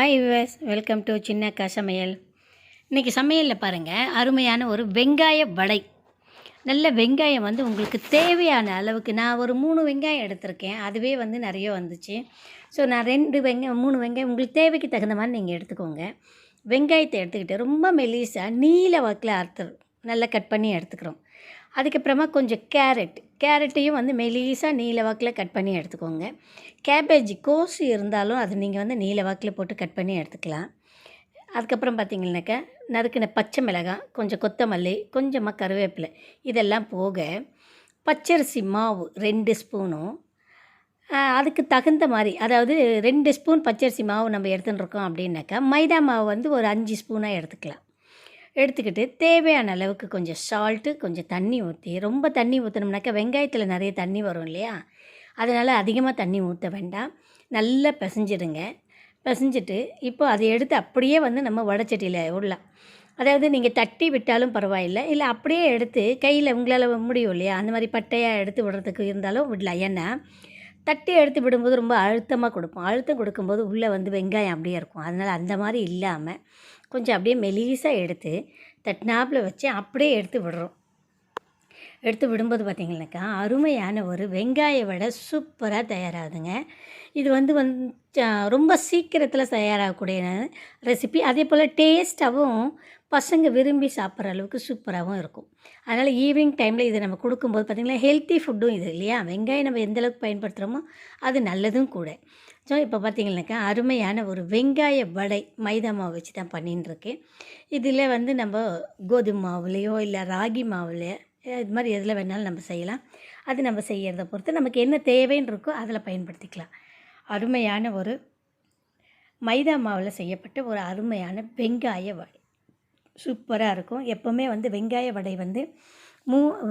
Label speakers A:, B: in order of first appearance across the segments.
A: Hi viewers, welcome to சின்னக்கா சமையல். இன்றைக்கி சமையலில் பாருங்கள், அருமையான ஒரு வெங்காய வடை. நல்ல வெங்காயம் வந்து உங்களுக்கு தேவையான அளவுக்கு நான் ஒரு 3 வெங்காயம் எடுத்திருக்கேன். அதுவே வந்து நிறைய வந்துச்சு. ஸோ நான் 2 வெங்காயம் 3 வெங்காயம் உங்களுக்கு தேவைக்கு தகுந்த மாதிரி நீங்கள் எடுத்துக்கோங்க. வெங்காயத்தை எடுத்துக்கிட்டு ரொம்ப மெலிசாக நீல வாக்கில் நல்லா கட் பண்ணி எடுத்துக்கிறோம். அதுக்கப்புறமா கொஞ்சம் கேரட்டையும் வந்து மெலிசாக நீல வாக்கில் கட் பண்ணி எடுத்துக்கோங்க. கேபேஜ் கோஸு இருந்தாலும் அது நீங்கள் வந்து நீல வாக்கில் போட்டு கட் பண்ணி எடுத்துக்கலாம். அதுக்கப்புறம் பார்த்திங்கனாக்கா நறுக்கின பச்சை மிளகாய், கொஞ்சம் கொத்தமல்லி, கொஞ்சமாக கருவேப்பிலை, இதெல்லாம் போக பச்சரிசி மாவு 2 ஸ்பூனும், அதுக்கு தகுந்த மாதிரி, அதாவது 2 ஸ்பூன் பச்சரிசி மாவு நம்ம எடுத்துன்னு இருக்கோம் அப்படின்னாக்கா மைதா மாவு வந்து ஒரு 5 ஸ்பூனாக எடுத்துக்கலாம். எடுத்துக்கிட்டு தேவையான அளவுக்கு கொஞ்சம் சால்ட்டு, கொஞ்சம் தண்ணி ஊற்றி, ரொம்ப தண்ணி ஊற்றினோம்னாக்கா வெங்காயத்தில் நிறைய தண்ணி வரும் இல்லையா, அதனால் அதிகமாக தண்ணி ஊற்ற வேண்டாம். நல்லா பிசைஞ்சிடுங்க. பிசைஞ்சிட்டு இப்போ அதை எடுத்து அப்படியே வந்து நம்ம வடைச்சட்டியில் விடலாம். அதாவது நீங்கள் தட்டி விட்டாலும் பரவாயில்லை, இல்லை அப்படியே எடுத்து கையில் உங்களால் முடியும் இல்லையா, அந்த மாதிரி பட்டையாக எடுத்து விடுறதுக்கு இருந்தாலும் விடலாம். ஏன்னா தட்டி எடுத்து விடும்போது ரொம்ப அழுத்தமாக கொடுப்போம். அழுத்தம் கொடுக்கும்போது உள்ளே வந்து வெங்காயம் அப்படியே இருக்கும். அதனால் அந்த மாதிரி இல்லாமல் கொஞ்சம் அப்படியே மெலிசாக எடுத்து தட்டினாப்பில் வச்சு அப்படியே எடுத்து விடுறோம். எடுத்து விடும்போது பார்த்திங்கனாக்கா அருமையான ஒரு வெங்காய வடை சூப்பராக தயாராகுதுங்க. இது வந்து ரொம்ப சீக்கிரத்தில் தயாராகக்கூடிய ரெசிபி. அதே போல் டேஸ்ட்டாகவும் பசங்க விரும்பி சாப்பிட்ற அளவுக்கு சூப்பராகவும் இருக்கும். அதனால் ஈவினிங் டைமில் இதை நம்ம கொடுக்கும்போது பார்த்திங்கன்னா ஹெல்த்தி ஃபுட்டும் இது இல்லையா. வெங்காயம் நம்ம எந்தளவுக்கு பயன்படுத்துகிறோமோ அது நல்லதும் கூட. ஸோ இப்போ பார்த்திங்கனாக்கா அருமையான ஒரு வெங்காய வடை மைதா மாவு வச்சு தான் பண்ணின்னு. இதில் வந்து நம்ம கோதுமை மாவுலேயோ இல்லை ராகி மாவுலையோ இது மாதிரி எதில் வேணாலும் நம்ம செய்யலாம். அது நம்ம செய்கிறத பொறுத்து நமக்கு என்ன தேவைன்னு இருக்கோ அதில் பயன்படுத்திக்கலாம். அருமையான ஒரு மைதா மாவில் செய்யப்பட்ட ஒரு அருமையான வெங்காய வடை சூப்பராக இருக்கும். எப்போவுமே வந்து வெங்காய வடை வந்து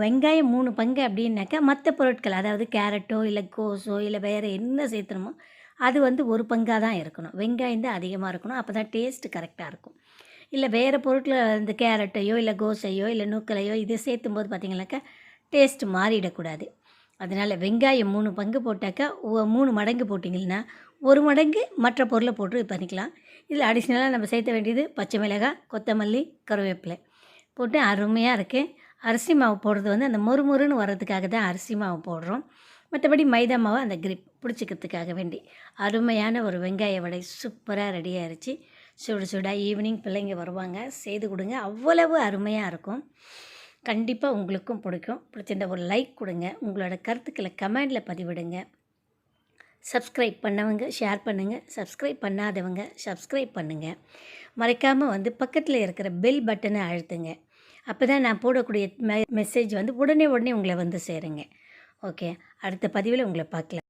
A: வெங்காயம் 3 பங்கு அப்படின்னாக்கா மற்ற பொருட்கள், அதாவது கேரட்டோ இல்லை கோஸோ இல்லை வேறு என்ன சேர்த்துணுமோ அது வந்து 1 பங்காக தான் இருக்கணும். வெங்காயம் தான் அதிகமாக இருக்கணும். அப்போ தான் டேஸ்ட்டு கரெக்டாக இருக்கும். இல்லை வேறு பொருட்கள் இந்த கேரட்டையோ இல்லை கோஸையோ இல்லை நூக்கலையோ இதை சேர்த்தும்போது பார்த்திங்கனாக்கா டேஸ்ட்டு மாறிடக்கூடாது. அதனால் வெங்காயம் 3 பங்கு போட்டாக்கா 3 மடங்கு போட்டிங்கன்னா 1 மடங்கு மற்ற பொருளை போட்டு பண்ணிக்கலாம். இதில் அடிஷ்னலாக நம்ம சேர்த்த வேண்டியது பச்சை மிளகாய், கொத்தமல்லி, கருவேப்பிலை போட்டு அருமையாக இருக்குது. அரிசி மாவு போடுறது வந்து அந்த மொறுமொறுன்னு வர்றதுக்காக தான் அரிசி மாவு போடுறோம். மற்றபடி மைதா மாவு அந்த கிரிப் பிடிச்சிக்கிறதுக்காக வேண்டி அருமையான ஒரு வெங்காய வடை சூப்பராக ரெடி ஆகிடுச்சு. சுடு சுடாக ஈவினிங் பிள்ளைங்க வருவாங்க, செய்து கொடுங்க. அவ்வளவு அருமையாக இருக்கும். கண்டிப்பாக உங்களுக்கும் பிடிக்கும். பிடிச்சிருந்த ஒரு லைக் கொடுங்க. உங்களோட கருத்துக்களை கமெண்டில் பதிவிடுங்க. சப்ஸ்கிரைப் பண்ணவங்க ஷேர் பண்ணுங்கள், சப்ஸ்கிரைப் பண்ணாதவங்க சப்ஸ்கிரைப் பண்ணுங்கள். மறக்காமல் வந்து பக்கத்தில் இருக்கிற பெல் பட்டனை அழுத்துங்க. அப்போ தான் நான் போடக்கூடிய மெசேஜ் வந்து உடனே உங்களை வந்து சேருங்க. ஓகே, அடுத்த பதிவில் உங்களை பார்க்கலாம்.